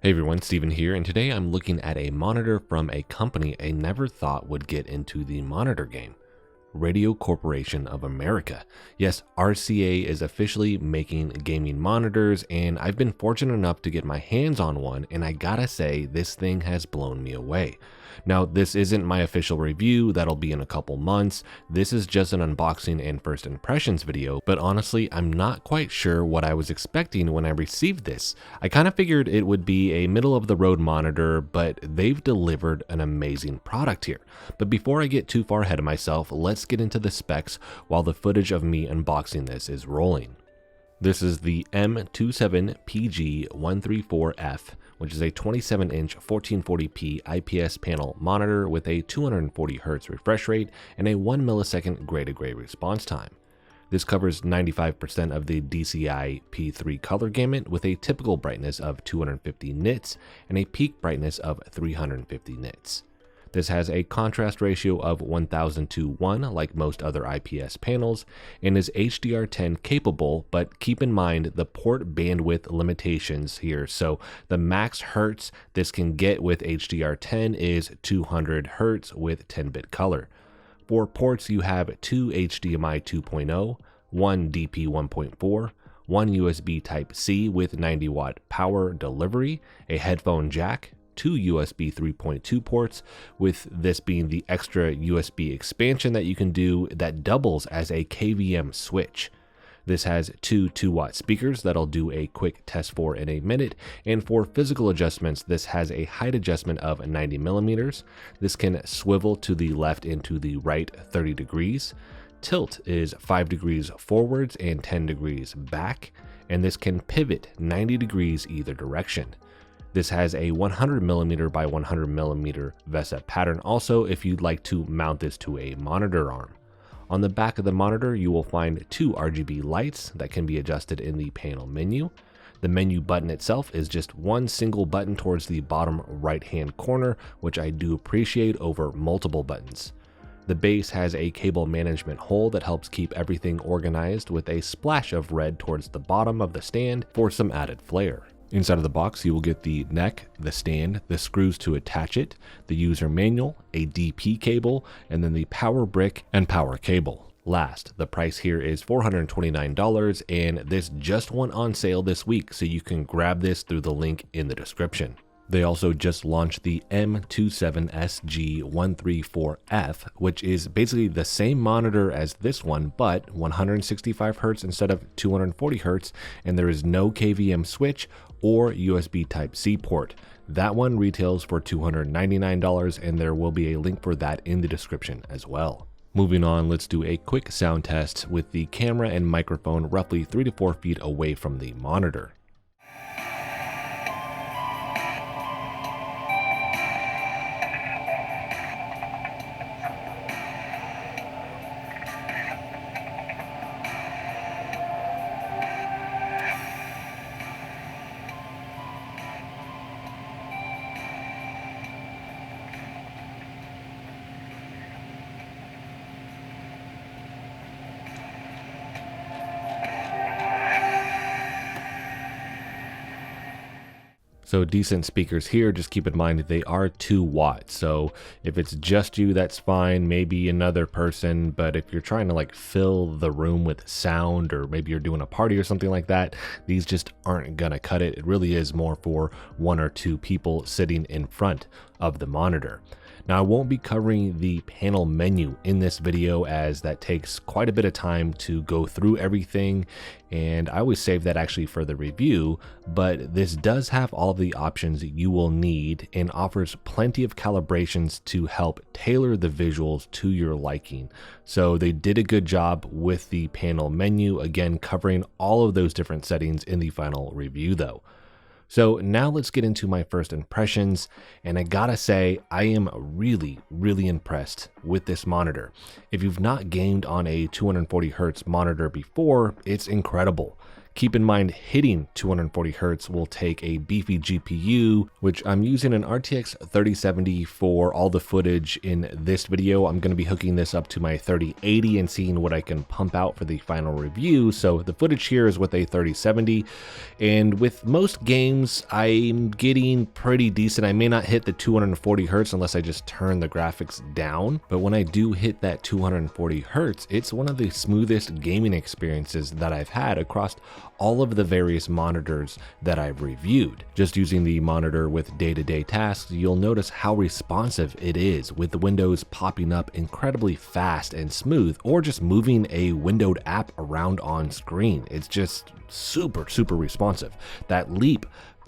Hey everyone, Steven here, and today I'm looking at a monitor from a company I never thought would get into the monitor game. Radio Corporation of America. Yes, RCA is officially making gaming monitors, and I've been fortunate enough to get my hands on one, and I gotta say, this thing has blown me away. Now, this isn't my official review, that'll be in a couple months. This is just an unboxing and first impressions video, but honestly, I'm not quite sure what I was expecting when I received this. I kind of figured it would be a middle of the road monitor, but they've delivered an amazing product here. But before I get too far ahead of myself, let's get into the specs while the footage of me unboxing this is rolling. This is the M27PG134F, which is a 27-inch 1440p IPS panel monitor with a 240Hz refresh rate and a 1 millisecond gray-to-gray response time. This covers 95% of the DCI P3 color gamut with a typical brightness of 250 nits and a peak brightness of 350 nits. This has a contrast ratio of 1000:1 like most other IPS panels and is HDR10 capable, but keep in mind the port bandwidth limitations here. So the max hertz this can get with HDR10 is 200 Hz with 10-bit color. For ports you have two HDMI 2.0, one DP 1.4, one USB Type-C with 90-watt power delivery, a headphone jack, two USB 3.2 ports, with this being the extra USB expansion that you can do that doubles as a KVM switch. This has two 2-watt speakers that I'll do a quick test for in a minute, and for physical adjustments, this has a height adjustment of 90 millimeters. This can swivel to the left and to the right 30 degrees. Tilt is 5 degrees forwards and 10 degrees back, and this can pivot 90 degrees either direction. This has a 100mm by 100mm VESA pattern also if you'd like to mount this to a monitor arm. On the back of the monitor, you will find two RGB lights that can be adjusted in the panel menu. The menu button itself is just one single button towards the bottom right-hand corner, which I do appreciate over multiple buttons. The base has a cable management hole that helps keep everything organized with a splash of red towards the bottom of the stand for some added flair. Inside of the box, you will get the neck, the stand, the screws to attach it, the user manual, a DP cable, and then the power brick and power cable. Last, the price here is $429, and this just went on sale this week, so you can grab this through the link in the description. They also just launched the M27SG134F, which is basically the same monitor as this one, but 165 Hz instead of 240 Hz, and there is no KVM switch or USB Type-C port. That one retails for $299, and there will be a link for that in the description as well. Moving on, let's do a quick sound test with the camera and microphone roughly 3 to 4 feet away from the monitor. So decent speakers here, just keep in mind that they are 2 watts. So if it's just you, that's fine, maybe another person, but if you're trying to like fill the room with sound, or maybe you're doing a party or something like that, these just aren't gonna cut it. It really is more for 1 or 2 people sitting in front of the monitor. Now, I won't be covering the panel menu in this video as that takes quite a bit of time to go through everything, and I always save that actually for the review, but this does have all of the options you will need and offers plenty of calibrations to help tailor the visuals to your liking. So they did a good job with the panel menu, again covering all of those different settings in the final review though. So now let's get into my first impressions, and I gotta say, I am really impressed with this monitor. If you've not gamed on a 240 Hz monitor before, it's incredible. Keep in mind, hitting 240 Hz will take a beefy GPU, which I'm using an RTX 3070 for all the footage in this video. I'm going to be hooking this up to my 3080 and seeing what I can pump out for the final review. So the footage here is with a 3070, and with most games, I'm getting pretty decent. I may not hit the 240 Hz unless I just turn the graphics down, but when I do hit that 240 Hz, it's one of the smoothest gaming experiences that I've had across all of the various monitors that I've reviewed. Just using the monitor with day-to-day tasks, you'll notice how responsive it is, with the windows popping up incredibly fast and smooth, or just moving a windowed app around on screen. It's just super responsive. That leap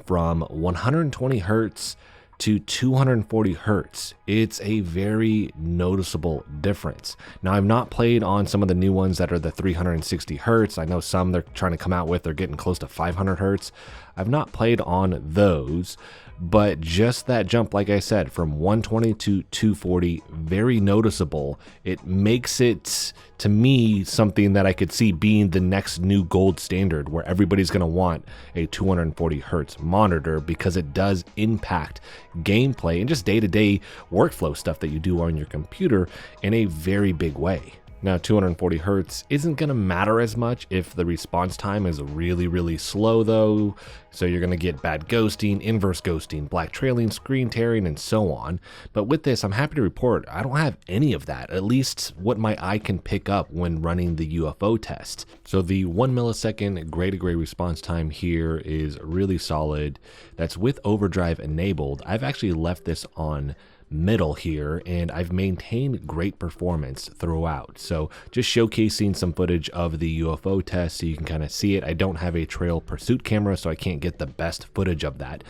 from 120 Hz to 240 Hz, it's a very noticeable difference. Now, I've not played on some of the new ones that are the 360 Hz. I know some they're trying to come out with, they're getting close to 500 Hz. I've not played on those, but just that jump, like I said, from 120 to 240, very noticeable. It makes it, to me, something that I could see being the next new gold standard, where everybody's going to want a 240 Hz monitor, because it does impact gameplay and just day-to-day workflow stuff that you do on your computer in a very big way. Now, 240 Hz isn't going to matter as much if the response time is really slow though, so you're going to get bad ghosting, inverse ghosting, black trailing, screen tearing, and so on. But with this, I'm happy to report I don't have any of that, at least what my eye can pick up when running the UFO test. So the 1 millisecond gray-to-gray response time here is really solid. That's with overdrive enabled. I've actually left this on middle here, and I've maintained great performance throughout. So just showcasing some footage of the UFO test so you can kind of see it. I don't have a trail pursuit camera, so I can't get the best footage of that,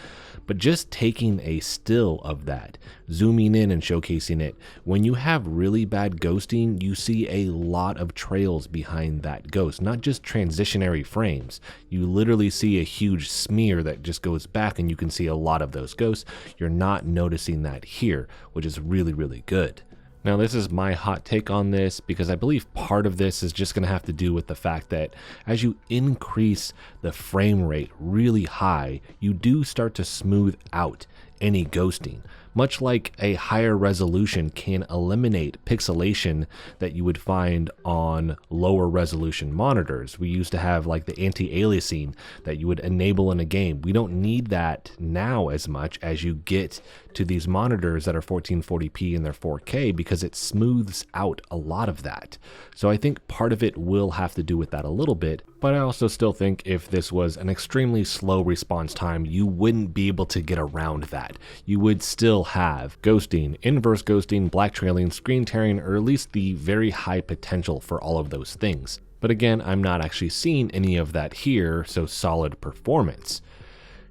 but just taking a still of that, zooming in and showcasing it. When you have really bad ghosting, you see a lot of trails behind that ghost, not just transitionary frames. You literally see a huge smear that just goes back, and you can see a lot of those ghosts. You're not noticing that here, which is really good. Now, this is my hot take on this, because I believe part of this is just going to have to do with the fact that as you increase the frame rate really high, you do start to smooth out any ghosting. Much like a higher resolution can eliminate pixelation that you would find on lower resolution monitors. We used to have like the anti-aliasing that you would enable in a game. We don't need that now as much as you get to these monitors that are 1440p and they're 4K, because it smooths out a lot of that. So I think part of it will have to do with that a little bit, but I also still think if this was an extremely slow response time, you wouldn't be able to get around that. You would still have ghosting, inverse ghosting, black trailing, screen tearing, or at least the very high potential for all of those things. But again, I'm not actually seeing any of that here, so solid performance.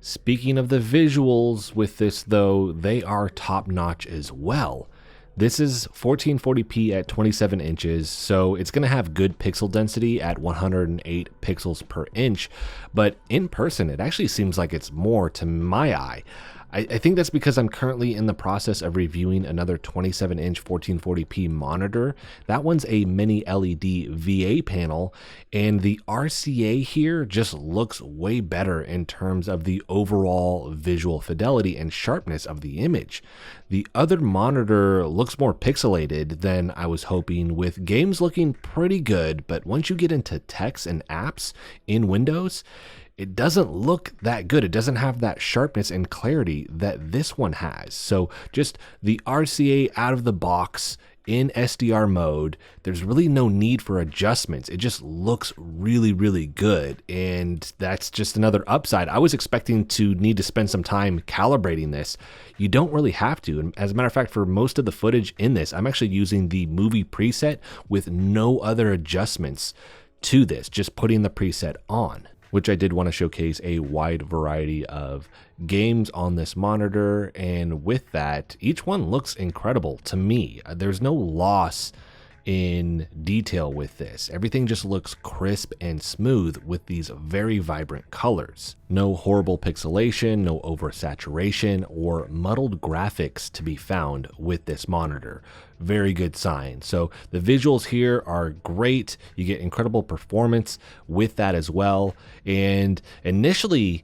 Speaking of the visuals with this though, they are top notch as well. This is 1440p at 27 inches, so it's going to have good pixel density at 108 pixels per inch, but in person it actually seems like it's more to my eye. I think that's because I'm currently in the process of reviewing another 27-inch 1440p monitor. That one's a mini LED VA panel, and the RCA here just looks way better in terms of the overall visual fidelity and sharpness of the image. The other monitor looks more pixelated than I was hoping, with games looking pretty good, but once you get into text and apps in Windows, it doesn't look that good. It doesn't have that sharpness and clarity that this one has. So just the RCA out of the box in SDR mode, there's really no need for adjustments. It just looks really good, and that's just another upside. I was expecting to need to spend some time calibrating this. You don't really have to. And as a matter of fact, for most of the footage in this, I'm actually using the movie preset with no other adjustments to this, just putting the preset on, which I did want to showcase a wide variety of games on this monitor. And with that, each one looks incredible to me. There's no loss in detail with this. Everything just looks crisp and smooth with these very vibrant colors. No horrible pixelation, no oversaturation, or muddled graphics to be found with this monitor. Very good sign. So the visuals here are great. You get incredible performance with that as well. And initially,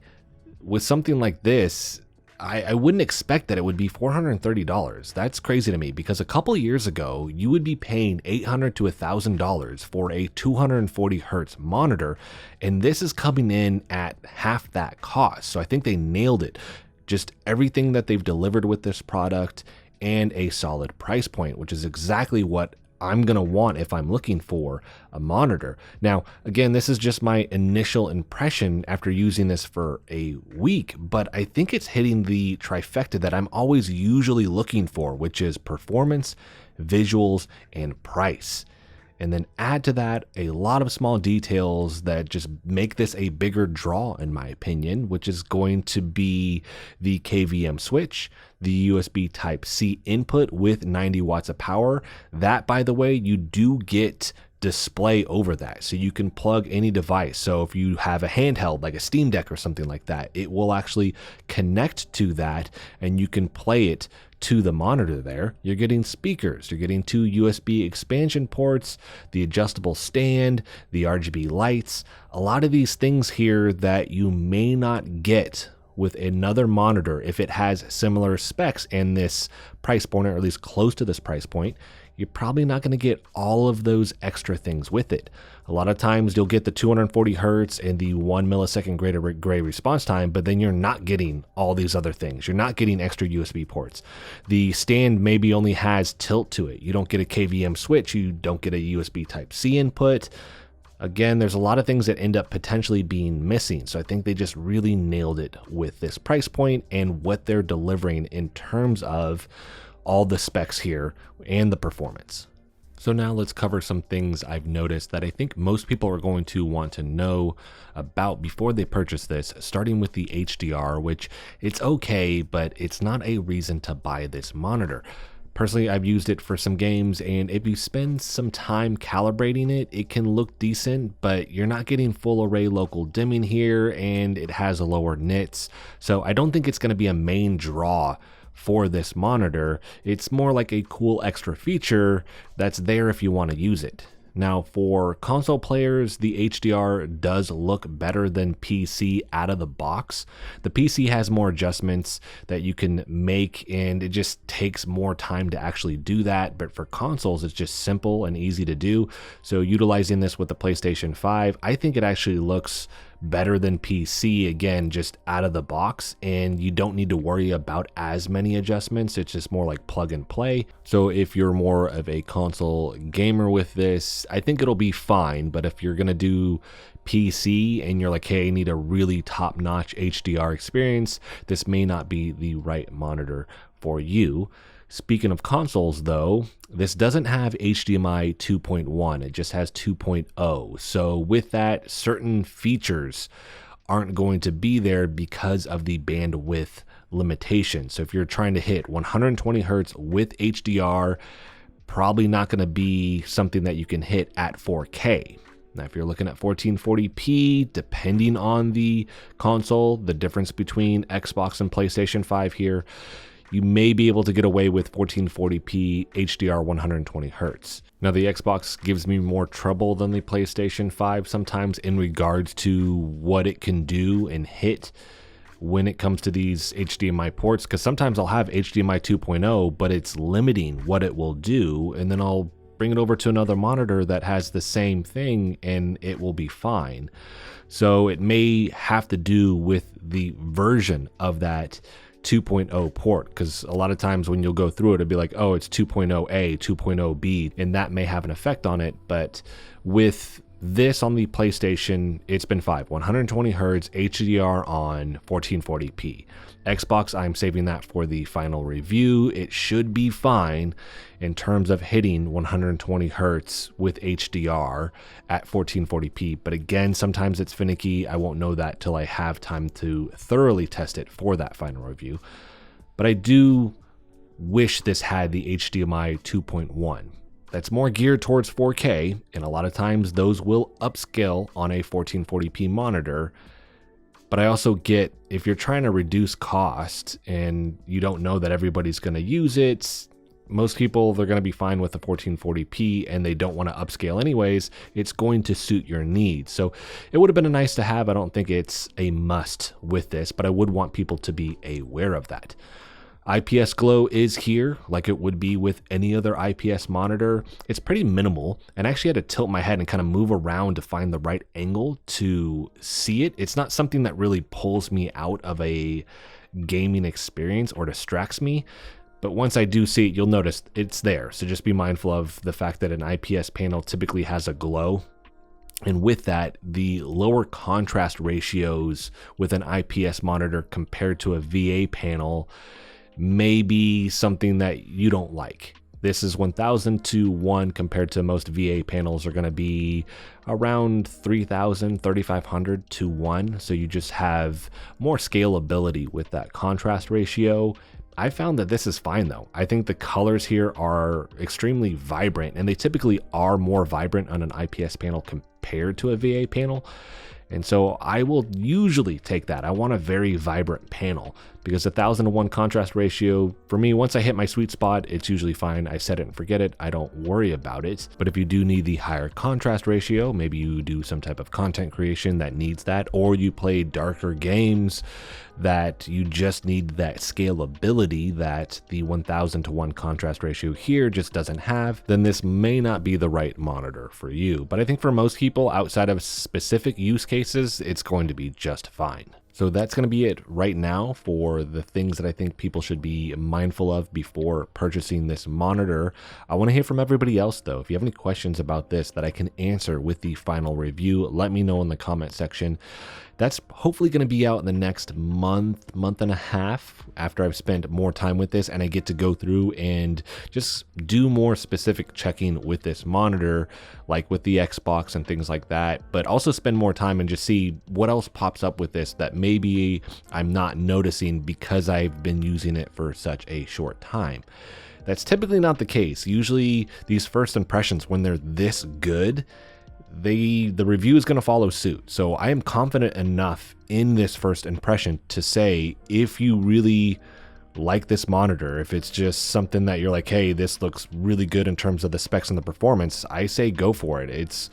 with something like this, I wouldn't expect that it would be $430. That's crazy to me, because a couple years ago, you would be paying $800 to $1,000 for a 240 hertz monitor, and this is coming in at half that cost. So I think they nailed it. Just everything that they've delivered with this product and a solid price point, which is exactly what I'm going to want if I'm looking for a monitor. Now, again, this is just my initial impression after using this for a week, but I think it's hitting the trifecta that I'm always usually looking for, which is performance, visuals, and price. And then add to that a lot of small details that just make this a bigger draw, in my opinion, which is going to be the KVM switch, the USB Type-C input with 90 watts of power. That, by the way, you do get display over that, so you can plug any device. So if you have a handheld like a Steam Deck or something like that, it will actually connect to that and you can play it to the monitor there. You're getting speakers, you're getting 2 USB expansion ports, the adjustable stand, the RGB lights, a lot of these things here that you may not get with another monitor if it has similar specs and this price point, or at least close to this price point. You're probably not going to get all of those extra things with it. A lot of times you'll get the 240 hertz and the 1 millisecond gray response time, but then you're not getting all these other things. You're not getting extra USB ports. The stand maybe only has tilt to it. You don't get a KVM switch. You don't get a USB Type-C input. Again, there's a lot of things that end up potentially being missing. So I think they just really nailed it with this price point and what they're delivering in terms of all the specs here and the performance. So now let's cover some things I've noticed that I think most people are going to want to know about before they purchase this, starting with the HDR, which it's okay, but it's not a reason to buy this monitor. Personally, I've used it for some games, and if you spend some time calibrating it, it can look decent, but you're not getting full array local dimming here, and it has a lower nits. So I don't think it's going to be a main draw for this monitor. It's more like a cool extra feature that's there if you want to use it. Now, for console players, the HDR does look better than PC out of the box. The PC has more adjustments that you can make, and it just takes more time to actually do that. But for consoles, it's just simple and easy to do. So utilizing this with the PlayStation 5, I think it actually looks better than PC, again, just out of the box, and you don't need to worry about as many adjustments. It's just more like plug and play. So if you're more of a console gamer with this, I think it'll be fine. But if you're gonna do PC and you're like, hey, I need a really top-notch HDR experience, this may not be the right monitor for you. Speaking of consoles though, this doesn't have HDMI 2.1, it just has 2.0. So with that, certain features aren't going to be there because of the bandwidth limitation. So if you're trying to hit 120 hertz with HDR, probably not going to be something that you can hit at 4K. Now, if you're looking at 1440p, depending on the console, the difference between Xbox and PlayStation 5 here, you may be able to get away with 1440p HDR 120 hertz. Now, the Xbox gives me more trouble than the PlayStation 5 sometimes in regards to what it can do and hit when it comes to these HDMI ports, because sometimes I'll have HDMI 2.0, but it's limiting what it will do, and then I'll bring it over to another monitor that has the same thing and it will be fine. So it may have to do with the version of that 2.0 port, because a lot of times when you'll go through it, it'll be like, oh, it's 2.0A, 2.0B, and that may have an effect on it. But with this on the PlayStation, it's been 120 hertz HDR on 1440p. Xbox, I'm saving that for the final review. It should be fine in terms of hitting 120 hertz with HDR at 1440p. But again, sometimes it's finicky. I won't know that till I have time to thoroughly test it for that final review. But I do wish this had the HDMI 2.1. that's more geared towards 4K, and a lot of times those will upscale on a 1440p monitor. But I also get, if you're trying to reduce cost and you don't know that everybody's going to use it, most people, they're going to be fine with the 1440p and they don't want to upscale anyways. It's going to suit your needs. So it would have been a nice to have. I don't think it's a must with this, but I would want people to be aware of that. IPS glow is here like it would be with any other IPS monitor. It's pretty minimal, and I actually had to tilt my head and kind of move around to find the right angle to see it. It's not something that really pulls me out of a gaming experience or distracts me. But once I do see it, you'll notice it's there. So just be mindful of the fact that an IPS panel typically has a glow. And with that, the lower contrast ratios with an IPS monitor compared to a VA panel may be something that you don't like. This is 1000 to 1 compared to most VA panels are going to be around 3000, 3500 to 1. So you just have more scalability with that contrast ratio. I found that this is fine though. I think the colors here are extremely vibrant, and they typically are more vibrant on an IPS panel compared to a VA panel. And so I will usually take that. I want a very vibrant panel because 1000 to 1 contrast ratio, for me, once I hit my sweet spot, it's usually fine. I set it and forget it. I don't worry about it. But if you do need the higher contrast ratio, maybe you do some type of content creation that needs that, or you play darker games that you just need that scalability that the 1000 to 1 contrast ratio here just doesn't have, then this may not be the right monitor for you. But I think for most people outside of specific use cases, it's going to be just fine. So that's going to be it right now for the things that I think people should be mindful of before purchasing this monitor. I want to hear from everybody else though. If you have any questions about this that I can answer with the final review, let me know in the comment section. That's hopefully going to be out in the next month and a half after I've spent more time with this and I get to go through and just do more specific checking with this monitor, like with the Xbox and things like that, but also spend more time and just see what else pops up with this that maybe I'm not noticing because I've been using it for such a short time. That's typically not the case. Usually these first impressions, when they're this good, the review is going to follow suit. So I am confident enough in this first impression to say, if you really like this monitor, if it's just something that you're like, hey, this looks really good in terms of the specs and the performance, I say go for it. It's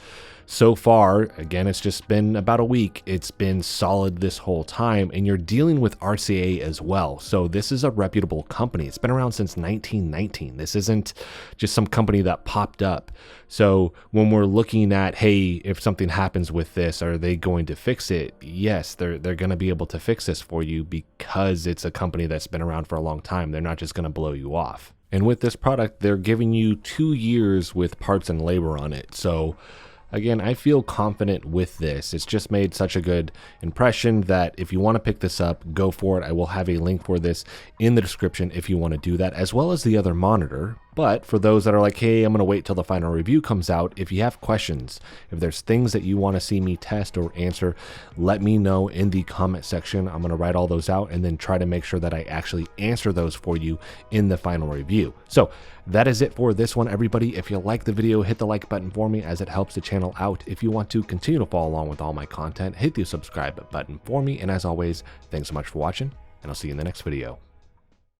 so far, again, it's just been about a week. It's been solid this whole time, and you're dealing with RCA as well. So this is a reputable company. It's been around since 1919. This isn't just some company that popped up. So when we're looking at, hey, if something happens with this, are they going to fix it? Yes, they're going to be able to fix this for you because it's a company that's been around for a long time. They're not just going to blow you off. And with this product, they're giving you 2 years with parts and labor on it. So again, I feel confident with this. It's just made such a good impression that if you want to pick this up, go for it. I will have a link for this in the description if you want to do that, as well as the other monitor. But for those that are like, hey, I'm going to wait till the final review comes out, if you have questions, if there's things that you want to see me test or answer, let me know in the comment section. I'm going to write all those out and then try to make sure that I actually answer those for you in the final review. So that is it for this one, everybody. If you like the video, hit the like button for me as it helps the channel out. If you want to continue to follow along with all my content, hit the subscribe button for me. And as always, thanks so much for watching, and I'll see you in the next video.